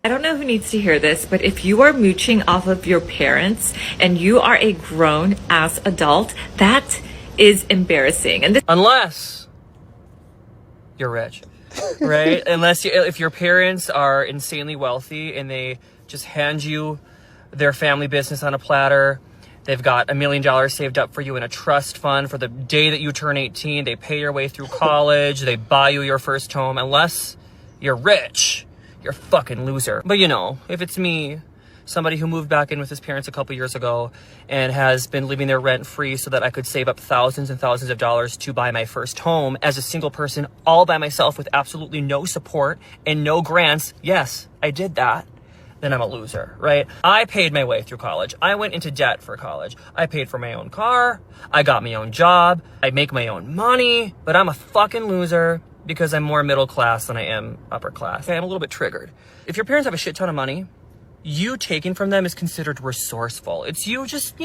I don't know who needs to hear this, but if you are mooching off of your parents and you are a grown-ass adult, that is embarrassing. And unless you're rich, right? If your parents are insanely wealthy and they just hand you their family business on a platter, they've got $1 million saved up for you in a trust fund for the day that you turn 18, they pay your way through college, they buy you your first home. Unless you're rich, you're a fucking loser. But you know, if it's me, somebody who moved back in with his parents a couple years ago and has been living there rent free so that I could save up thousands and thousands of dollars to buy my first home as a single person all by myself with absolutely no support and no grants, yes, I did that, then I'm a loser, right? I paid my way through college. I went into debt for college. I paid for my own car. I got my own job. I make my own money, but I'm a fucking loser because I'm more middle class than I am upper class. I'm a little bit triggered. If your parents have a shit ton of money, you taking from them is considered resourceful. It's you just,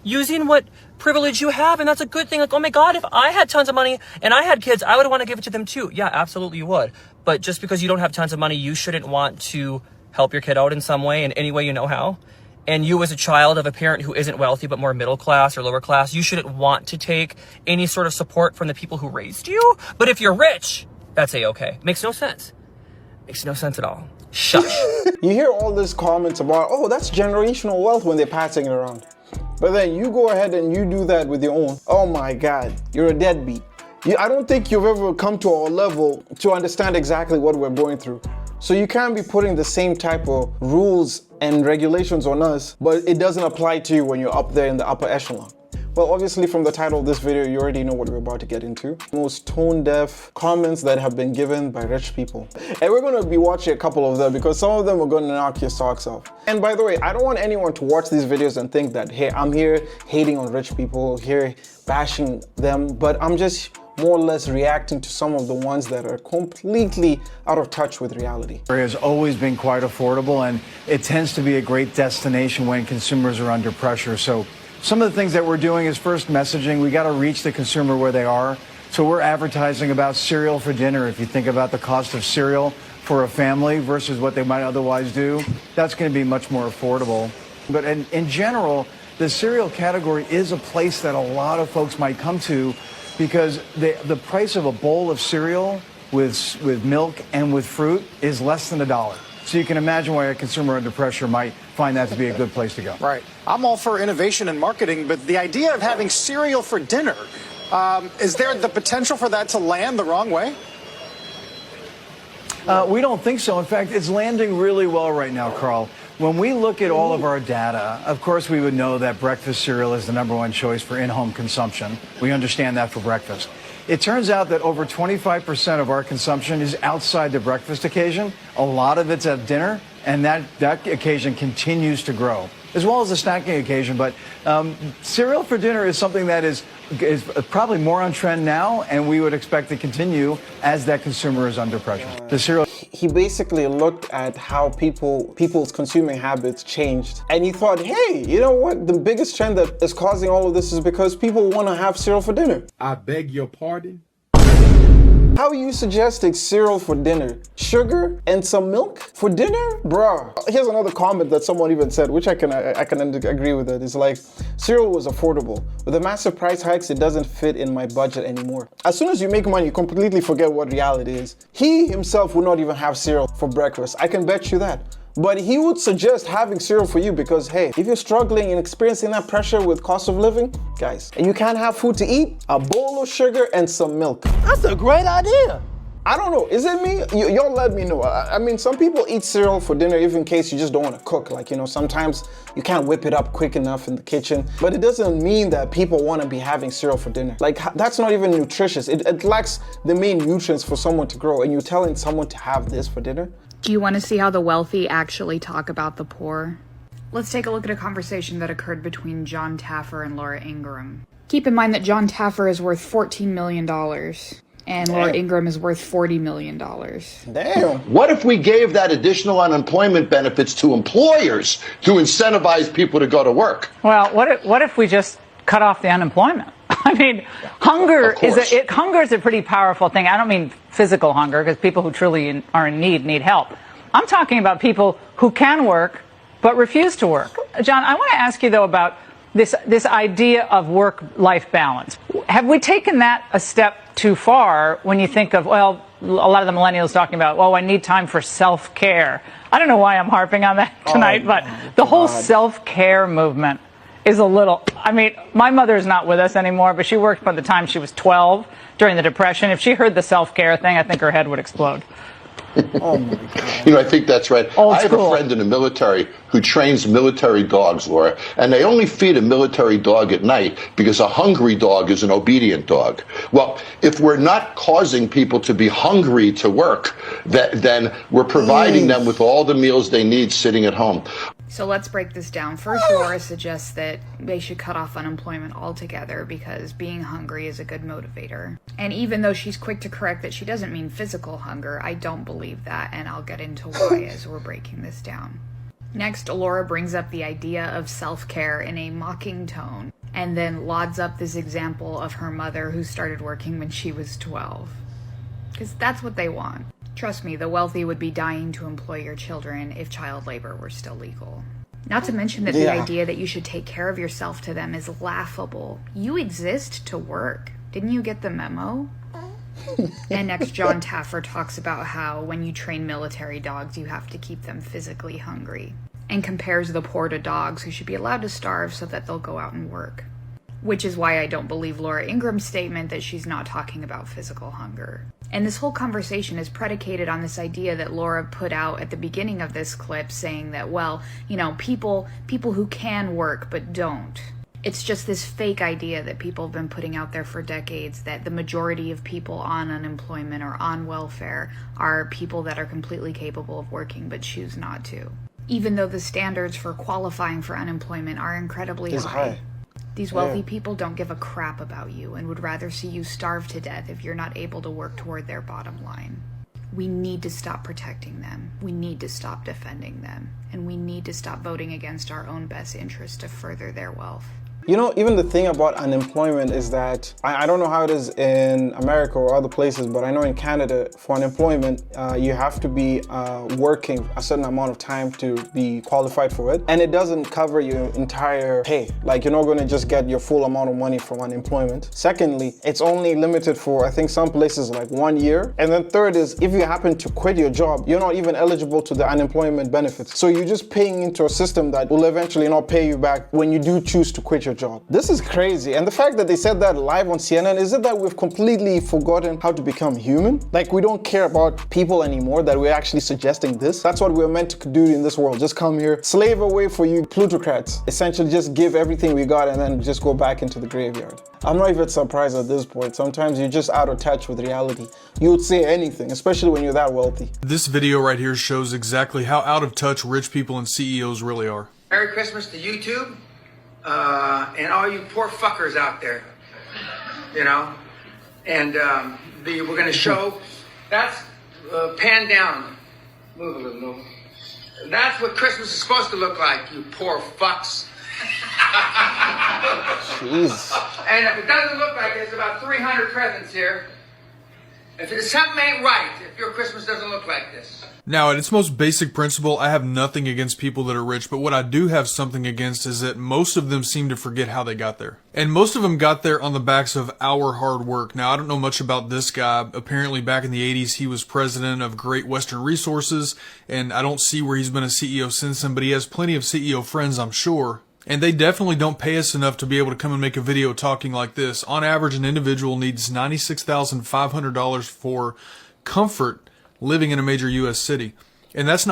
using what privilege you have, and that's a good thing. Like, oh my God, if I had tons of money and I had kids, I would want to give it to them too. Yeah, absolutely you would. But just because you don't have tons of money, you shouldn't want to help your kid out in some way, in any way you know how. And you as a child of a parent who isn't wealthy but more middle class or lower class, you shouldn't want to take any sort of support from the people who raised you. But if you're rich, that's A-okay. Makes no sense. Makes no sense at all. Shush. You hear all these comments about, oh, that's generational wealth when they're passing it around. But then you go ahead and you do that with your own. Oh my God, you're a deadbeat. I don't think you've ever come to our level to understand exactly what we're going through. So you can't be putting the same type of rules and regulations on us, but it doesn't apply to you when you're up there in the upper echelon. Well, obviously from the title of this video, you already know what we're about to get into. Most tone-deaf comments that have been given by rich people. And we're gonna be watching a couple of them because some of them are gonna knock your socks off. And by the way, I don't want anyone to watch these videos and think that, hey, I'm here hating on rich people, here bashing them, but I'm just more or less reacting to some of the ones that are completely out of touch with reality. It has always been quite affordable, and it tends to be a great destination when consumers are under pressure. So some of the things that we're doing is first messaging. We got to reach the consumer where they are. So we're advertising about cereal for dinner. If you think about the cost of cereal for a family versus what they might otherwise do, that's going to be much more affordable. But in general, the cereal category is a place that a lot of folks might come to because the price of a bowl of cereal with milk and with fruit is less than $1. So you can imagine why a consumer under pressure might find that to be a good place to go. Right. I'm all for innovation and marketing, but the idea of having cereal for dinner, is there the potential for that to land the wrong way? We don't think so. In fact, it's landing really well right now, Carl. When we look at all of our data, of course, we would know that breakfast cereal is the #1 choice for in-home consumption. We understand that for breakfast. It turns out that over 25% of our consumption is outside the breakfast occasion. A lot of it's at dinner, and that occasion continues to grow, as well as the snacking occasion. But cereal for dinner is something that is probably more on trend now, and we would expect to continue as that consumer is under pressure. The cereal. He basically looked at how people's consuming habits changed, and he thought, hey, you know what? The biggest trend that is causing all of this is because people want to have cereal for dinner. I beg your pardon? How are you suggesting cereal for dinner? Sugar and some milk for dinner? Bruh. Here's another comment that someone even said, which I can agree with it. It's like, cereal was affordable. With the massive price hikes, it doesn't fit in my budget anymore. As soon as you make money, you completely forget what reality is. He himself would not even have cereal for breakfast. I can bet you that. But he would suggest having cereal for you because, hey, if you're struggling and experiencing that pressure with cost of living, guys, and you can't have food to eat, a bowl of sugar and some milk. That's a great idea. I don't know, is it me? Y'all let me know. I mean, some people eat cereal for dinner even in case you just don't want to cook. Like, sometimes you can't whip it up quick enough in the kitchen. But it doesn't mean that people want to be having cereal for dinner. Like, that's not even nutritious. It lacks the main nutrients for someone to grow. And you're telling someone to have this for dinner? Do you want to see how the wealthy actually talk about the poor? Let's take a look at a conversation that occurred between John Taffer and Laura Ingraham. Keep in mind that John Taffer is worth $14 million. And Laura Ingraham is worth $40 million. Damn. What if we gave that additional unemployment benefits to employers to incentivize people to go to work? Well, what if we just cut off the unemployment? I mean, hunger is a pretty powerful thing. I don't mean physical hunger, because people who truly are in need help. I'm talking about people who can work but refuse to work. John, I want to ask you, though, about this idea of work-life balance. Have we taken that a step too far when you think of, well, a lot of the millennials talking about, well, I need time for self-care. I don't know why I'm harping on that tonight, but the whole self-care movement is a little, I mean, my mother is not with us anymore, but she worked by the time she was 12 during the Depression. If she heard the self-care thing, I think her head would explode. Oh my God. You know, I think that's right. Old I have school. a friend in the military who trains military dogs, Laura, and they only feed a military dog at night because a hungry dog is an obedient dog. Well, if we're not causing people to be hungry to work, then we're providing them with all the meals they need sitting at home. So let's break this down. First, Laura suggests that they should cut off unemployment altogether because being hungry is a good motivator. And even though she's quick to correct that she doesn't mean physical hunger, I don't believe that, and I'll get into why as we're breaking this down. Next, Laura brings up the idea of self-care in a mocking tone, and then lauds up this example of her mother who started working when she was 12. Because that's what they want. Trust me, the wealthy would be dying to employ your children if child labor were still legal. Not to mention that the idea that you should take care of yourself to them is laughable. You exist to work. Didn't you get the memo? And next, John Taffer talks about how when you train military dogs, you have to keep them physically hungry, and compares the poor to dogs who should be allowed to starve so that they'll go out and work. Which is why I don't believe Laura Ingram's statement that she's not talking about physical hunger. And this whole conversation is predicated on this idea that Laura put out at the beginning of this clip saying that, well, you know, people who can work but don't. It's just this fake idea that people have been putting out there for decades that the majority of people on unemployment or on welfare are people that are completely capable of working but choose not to. Even though the standards for qualifying for unemployment are incredibly high. These wealthy people don't give a crap about you and would rather see you starve to death if you're not able to work toward their bottom line. We need to stop protecting them. We need to stop defending them. And we need to stop voting against our own best interests to further their wealth. You know, even the thing about unemployment is that, I don't know how it is in America or other places, but I know in Canada, for unemployment, you have to be working a certain amount of time to be qualified for it. And it doesn't cover your entire pay. Like, you're not going to just get your full amount of money from unemployment. Secondly, it's only limited for, I think, some places like 1 year. And then third is, if you happen to quit your job, you're not even eligible to the unemployment benefits. So you're just paying into a system that will eventually not pay you back when you do choose to quit your job. This is crazy. And the fact that they said that live on CNN, is it that we've completely forgotten how to become human? Like, we don't care about people anymore, that we're actually suggesting this? That's what we're meant to do in this world. Just come here, slave away for you plutocrats. Essentially just give everything we got and then just go back into the graveyard. I'm not even surprised at this point. Sometimes you're just out of touch with reality. You would say anything, especially when you're that wealthy. This video right here shows exactly how out of touch rich people and CEOs really are. Merry Christmas to YouTube. And all you poor fuckers out there, you know, and we're going to show, that's pan down, move a little, move. That's what Christmas is supposed to look like, you poor fucks. Jeez. And if it doesn't look like it, there's about 300 presents here. If something ain't right, if your Christmas doesn't look like this. Now, at its most basic principle, I have nothing against people that are rich, but what I do have something against is that most of them seem to forget how they got there. And most of them got there on the backs of our hard work. Now, I don't know much about this guy. Apparently, back in the 80s, he was president of Great Western Resources, and I don't see where he's been a CEO since then, but he has plenty of CEO friends, I'm sure. And they definitely don't pay us enough to be able to come and make a video talking like this. On average, an individual needs $96,500 for comfort living in a major U.S. city. And that's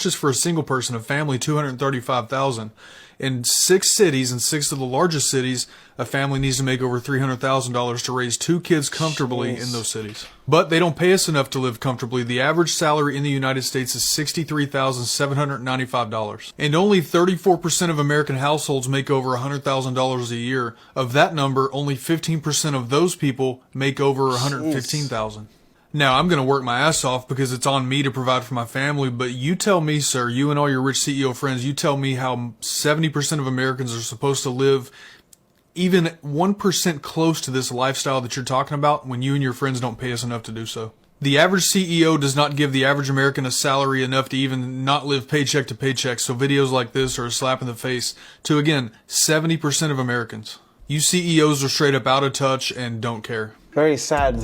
just for a single person, a family, $235,000. In 6 cities, in 6 of the largest cities, a family needs to make over $300,000 to raise 2 kids comfortably in those cities. But they don't pay us enough to live comfortably. The average salary in the United States is $63,795. And only 34% of American households make over $100,000 a year. Of that number, only 15% of those people make over $115,000. Now, I'm going to work my ass off because it's on me to provide for my family, but you tell me, sir, you and all your rich CEO friends, you tell me how 70% of Americans are supposed to live even 1% close to this lifestyle that you're talking about when you and your friends don't pay us enough to do so. The average CEO does not give the average American a salary enough to even not live paycheck to paycheck, so videos like this are a slap in the face to, again, 70% of Americans. You CEOs are straight up out of touch and don't care. Very sad.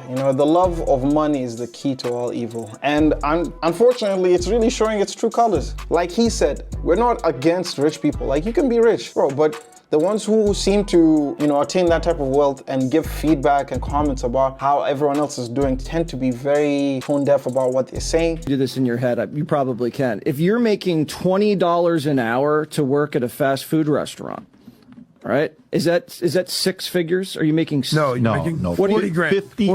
You know, the love of money is the key to all evil. And unfortunately, it's really showing its true colors. Like he said, we're not against rich people. Like, you can be rich, bro, but the ones who seem to, you know, attain that type of wealth and give feedback and comments about how everyone else is doing tend to be very tone deaf about what they're saying. Do this in your head, you probably can. If you're making $20 an hour to work at a fast food restaurant, right? Is that six figures? Are you making? No. 40 grand. 50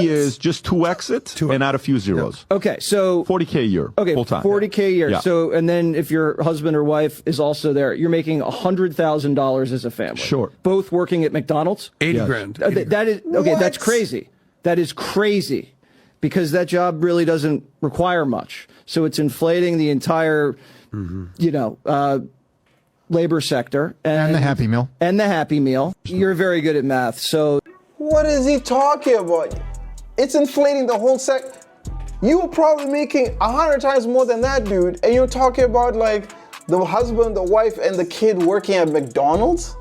is just 2 exits and add a few zeros. Okay, so 40K a year. Okay, full time. 40K a year. Yeah. So, and then if your husband or wife is also there, you're making $100,000 as a family. Sure. Both working at McDonald's. 80 grand. That is okay. That's crazy. That is crazy, because that job really doesn't require much. So it's inflating the entire, you know, labor sector and the Happy Meal. And the Happy Meal. You're very good at math, so. What is he talking about? It's inflating the whole You were probably making 100 times more than that, dude. And you're talking about like the husband, the wife, and the kid working at McDonald's?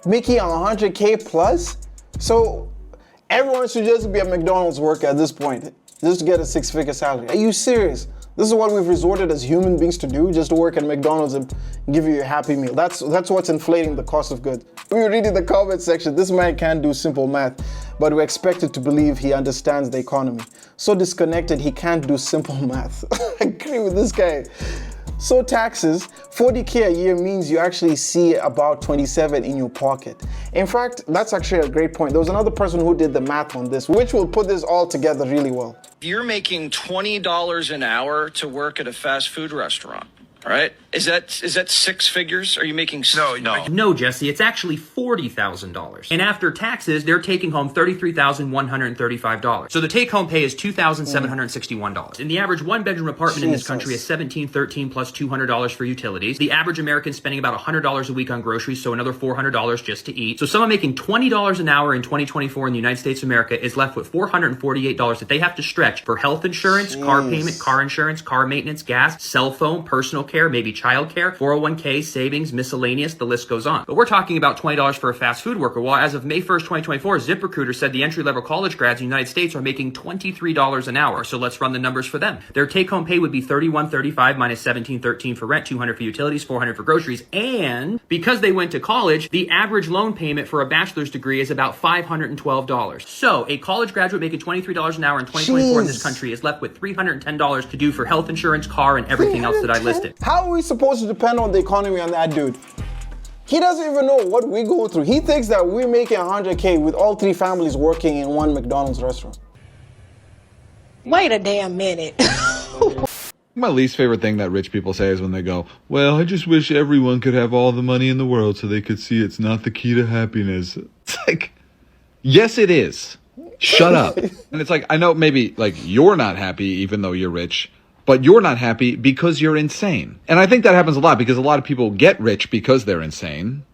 Making 100K plus? So everyone should just be a McDonald's worker at this point, just to get a 6-figure salary. Are you serious? This is what we've resorted as human beings to do, just to work at McDonald's and give you a Happy Meal. That's what's inflating the cost of goods. We were reading the comment section. This man can't do simple math, but we're expected to believe he understands the economy. So disconnected, he can't do simple math. I agree with this guy. So taxes, 40K a year means you actually see about 27 in your pocket. In fact, that's actually a great point. There was another person who did the math on this, which will put this all together really well. If you're making $20 an hour to work at a fast food restaurant, right? Is that 6 figures? Are you making? No, Jesse. It's actually $40,000, and after taxes, they're taking home $33,135. So the take-home pay is $2,761. And the average one-bedroom apartment in this country is $1,713 plus $200 for utilities. The average American is spending about $100 a week on groceries, so another $400 just to eat. So someone making $20 an hour in 2024 in the United States of America is left with $448 that they have to stretch for health insurance, car payment, car insurance, car maintenance, gas, cell phone, personal care, maybe child care, 401k, savings, miscellaneous, the list goes on. But we're talking about $20 for a fast food worker. Well, as of May 1st, 2024, ZipRecruiter said the entry-level college grads in the United States are making $23 an hour. So let's run the numbers for them. Their take-home pay would be $31.35 minus $17.13 for rent, $200 for utilities, $400 for groceries. And because they went to college, the average loan payment for a bachelor's degree is about $512. So a college graduate making $23 an hour in 2024 in this country is left with $310 to do for health insurance, car, and everything else that I listed. How are we supposed to depend on the economy on that dude? He doesn't even know what we go through. He thinks that we're making 100K with all 3 families working in one McDonald's restaurant. Wait a damn minute. My least favorite thing that rich people say is when they go, well, I just wish everyone could have all the money in the world so they could see it's not the key to happiness. It's like, yes, it is. Shut up. And it's like, I know maybe like you're not happy even though you're rich, but you're not happy because you're insane. And I think that happens a lot because a lot of people get rich because they're insane.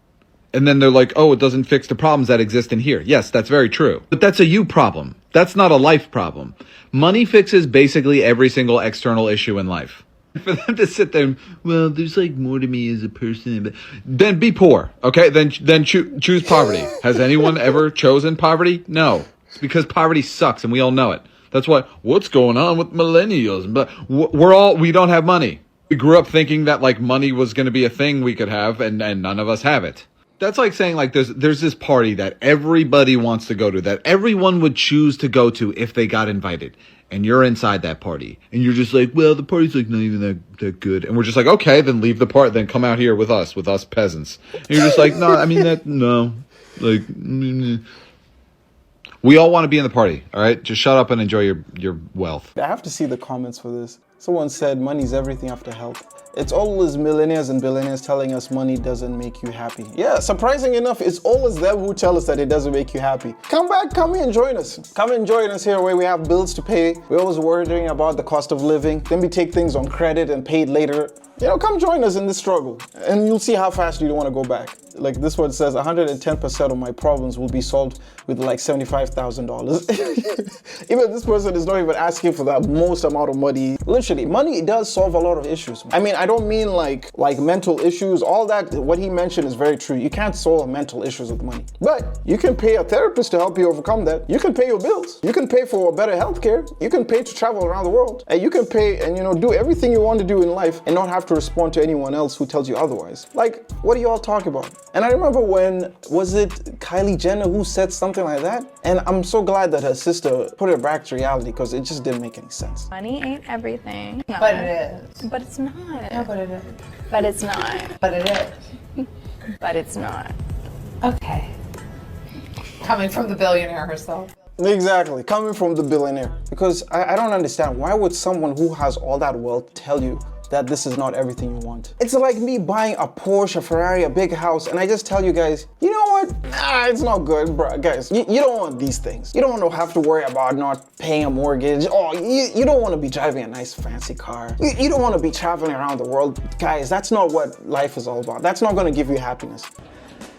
And then they're like, oh, it doesn't fix the problems that exist in here. Yes, that's very true. But that's a you problem. That's not a life problem. Money fixes basically every single external issue in life. For them to sit there and, well, there's like more to me as a person. Then be poor, okay? Then choose poverty. Has anyone ever chosen poverty? No. It's because poverty sucks and we all know it. That's what's going on with millennials? But we don't have money. We grew up thinking that like money was going to be a thing we could have and none of us have it. That's like saying like there's this party that everybody wants to go to, that everyone would choose to go to if they got invited. And you're inside that party. And you're just like, well, the party's like not even that good. And we're just like, okay, then leave the party. Then come out here with us peasants. And you're just like, no, I mean no. Like, we all want to be in the party, all right? Just shut up and enjoy your wealth. I have to see the comments for this. Someone said money's everything after health. It's always millionaires and billionaires telling us money doesn't make you happy. Yeah, surprising enough, it's always them who tell us that it doesn't make you happy. Come here and join us. Come and join us here where we have bills to pay. We're always worrying about the cost of living. Then we take things on credit and pay it later. You know, come join us in this struggle and you'll see how fast you don't want to go back. like this one says 110% of my problems will be solved with like $75,000. Even this person is not even asking for that most amount of money. Literally, money does solve a lot of issues. I mean, I don't mean like mental issues, all that, what he mentioned is very true. You can't solve mental issues with money. But you can pay a therapist to help you overcome that. You can pay your bills. You can pay for better healthcare. You can pay to travel around the world. And you can pay and, do everything you want to do in life and not have to respond to anyone else who tells you otherwise. Like, what do you all talk about? And I remember when, was it Kylie Jenner who said something like that? And I'm so glad that her sister put it back to reality because it just didn't make any sense. Money ain't everything. No. But it is. But it's not. No, but it is. But it's not. But it is. But it's not. Okay. Coming from the billionaire herself. Exactly, coming from the billionaire. Because I don't understand, why would someone who has all that wealth tell you that this is not everything you want? It's like me buying a Porsche, a Ferrari, a big house, and I just tell you guys, you know what? Nah, it's not good, bro. Guys, you don't want these things. You don't want to have to worry about not paying a mortgage. Oh, you don't want to be driving a nice fancy car. You don't want to be traveling around the world. Guys, that's not what life is all about. That's not going to give you happiness.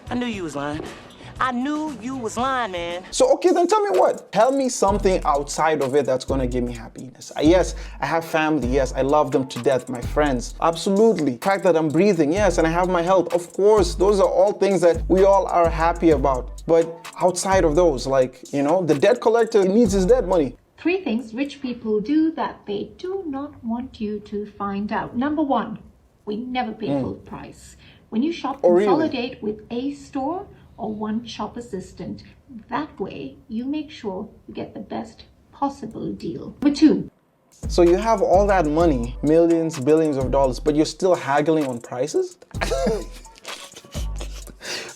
I knew you was lying. I knew you was lying, man. So, okay, then tell me what? Tell me something outside of it that's gonna give me happiness. Yes, I have family. Yes, I love them to death. My friends, absolutely. The fact that I'm breathing, yes, and I have my health. Of course, those are all things that we all are happy about. But outside of those, like, the debt collector needs his debt money. 3 things rich people do that they do not want you to find out. Number 1, we never pay full price. When you shop, consolidate with a store or one shop assistant. That way, you make sure you get the best possible deal. Number 2. So you have all that money, millions, billions of dollars, but you're still haggling on prices?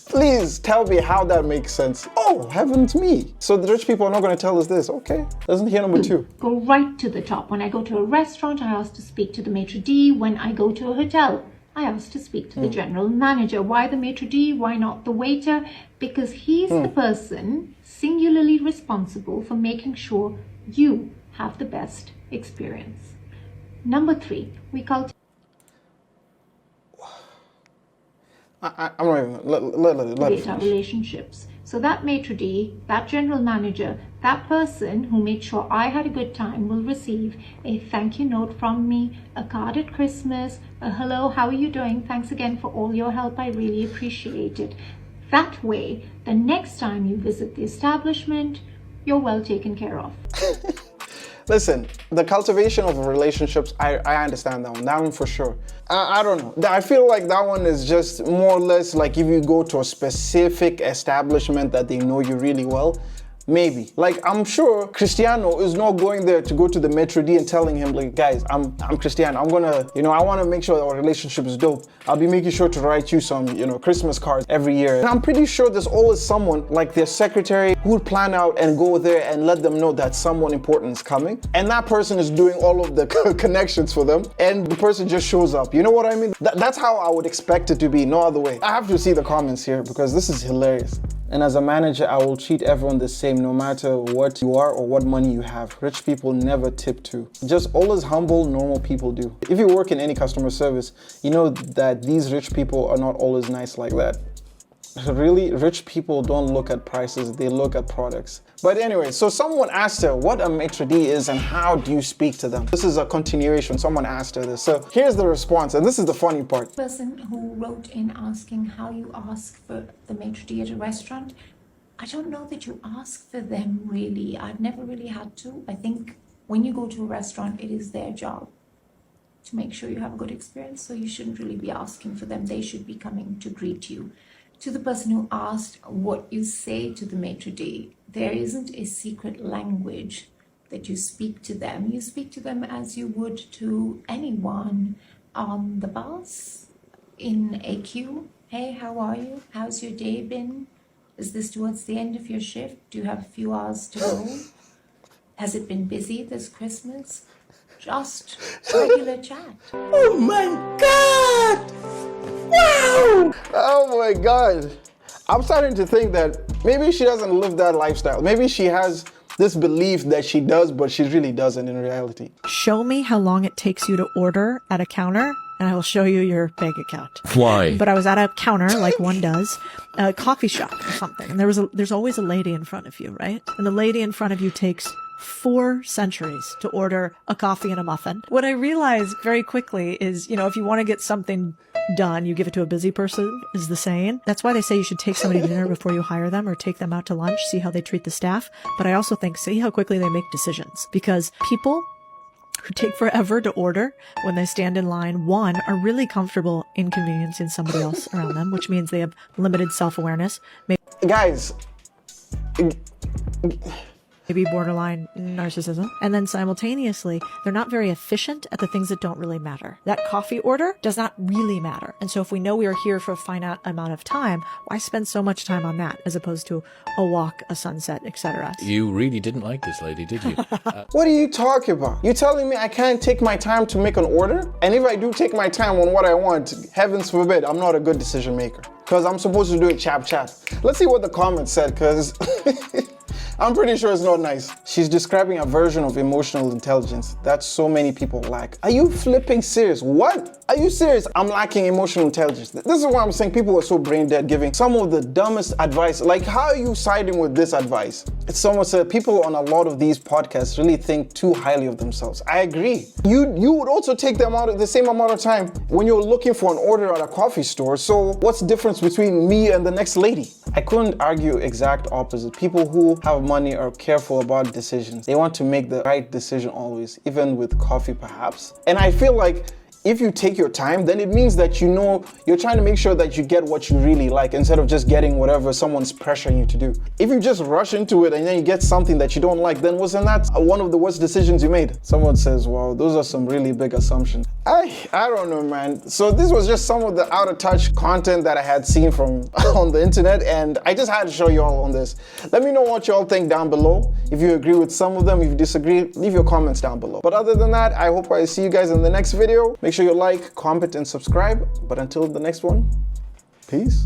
Please tell me how that makes sense. Oh, heavens me. So the rich people are not going to tell us this. Okay, listen here, number 2. Go right to the top. When I go to a restaurant, I ask to speak to the maitre d'. When I go to a hotel, I asked to speak to the general manager. Why the maitre d'? Why not the waiter? Because he's the person singularly responsible for making sure you have the best experience. Number 3, we cultivate. I'm not even, let our relationships. So that maitre d', that general manager, that person who made sure I had a good time will receive a thank you note from me, a card at Christmas, a hello, how are you doing? Thanks again for all your help. I really appreciate it. That way, the next time you visit the establishment, you're well taken care of. Listen, the cultivation of relationships, I understand that one for sure. I don't know. I feel like that one is just more or less like if you go to a specific establishment that they know you really well, maybe. Like, I'm sure Cristiano is not going there to go to the maitre d' and telling him, like, guys, I'm Cristiano. I'm gonna, I want to make sure our relationship is dope. I'll be making sure to write you some, Christmas cards every year. And I'm pretty sure there's always someone, like their secretary, who would plan out and go there and let them know that someone important is coming. And that person is doing all of the connections for them. And the person just shows up. You know what I mean? That's how I would expect it to be, no other way. I have to see the comments here because this is hilarious. And as a manager, I will treat everyone the same no matter what you are or what money you have. Rich people never tip too. Just always humble, normal people do. If you work in any customer service, you know that these rich people are not always nice like that. Really, rich people don't look at prices, they look at products. But anyway, so someone asked her what a maitre d' is and how do you speak to them? This is a continuation, someone asked her this. So here's the response, and this is the funny part. The person who wrote in asking how you ask for the maitre d' at a restaurant, I don't know that you ask for them really. I've never really had to. I think when you go to a restaurant, it is their job to make sure you have a good experience, so you shouldn't really be asking for them. They should be coming to greet you. To the person who asked what you say to the maitre d', there isn't a secret language that you speak to them. You speak to them as you would to anyone on the bus, in a queue. Hey, how are you? How's your day been? Is this towards the end of your shift? Do you have a few hours to go? Has it been busy this Christmas? Just regular chat. Oh my God! Wow! Oh my God. I'm starting to think that maybe she doesn't live that lifestyle. Maybe she has this belief that she does, but she really doesn't in reality. Show me how long it takes you to order at a counter, and I will show you your bank account. Why? But I was at a counter, like one does, a coffee shop or something, and there's always a lady in front of you, right? And the lady in front of you takes 4 centuries to order a coffee and a muffin. What I realized very quickly is, if you want to get something done, you give it to a busy person, is the saying. That's why they say you should take somebody to dinner before you hire them, or take them out to lunch, see how they treat the staff. But I also think, see how quickly they make decisions. Because people who take forever to order when they stand in line, one, are really comfortable inconveniencing somebody else around them, which means they have limited self-awareness. Guys, maybe borderline narcissism. And then simultaneously, they're not very efficient at the things that don't really matter. That coffee order does not really matter. And so if we know we are here for a finite amount of time, why spend so much time on that as opposed to a walk, a sunset, etc.? You really didn't like this lady, did you? What are you talking about? You telling me I can't take my time to make an order? And if I do take my time on what I want, heavens forbid, I'm not a good decision maker. Because I'm supposed to do it chap. Let's see what the comments said, because I'm pretty sure it's not nice. She's describing a version of emotional intelligence that so many people lack. Are you flipping serious? What? Are you serious? I'm lacking emotional intelligence. This is why I'm saying people are so brain dead, giving some of the dumbest advice. Like, how are you siding with this advice? It's someone said people on a lot of these podcasts really think too highly of themselves. I agree. You would also take them out at the same amount of time when you're looking for an order at a coffee store. So what's the difference between me and the next lady? I couldn't argue exact opposite. People who have money are careful about decisions. They want to make the right decision always, even with coffee perhaps. And I feel like if you take your time, then it means that you're trying to make sure that you get what you really like instead of just getting whatever someone's pressuring you to do. If you just rush into it and then you get something that you don't like, then wasn't that one of the worst decisions you made? Someone says, wow, those are some really big assumptions. I don't know, man. So this was just some of the out of touch content that I had seen from on the internet, and I just had to show you all on this. Let me know what you all think down below. If you agree with some of them, if you disagree, leave your comments down below. But other than that, I hope I see you guys in the next video. Make sure you like, comment, and subscribe. But until the next one, peace.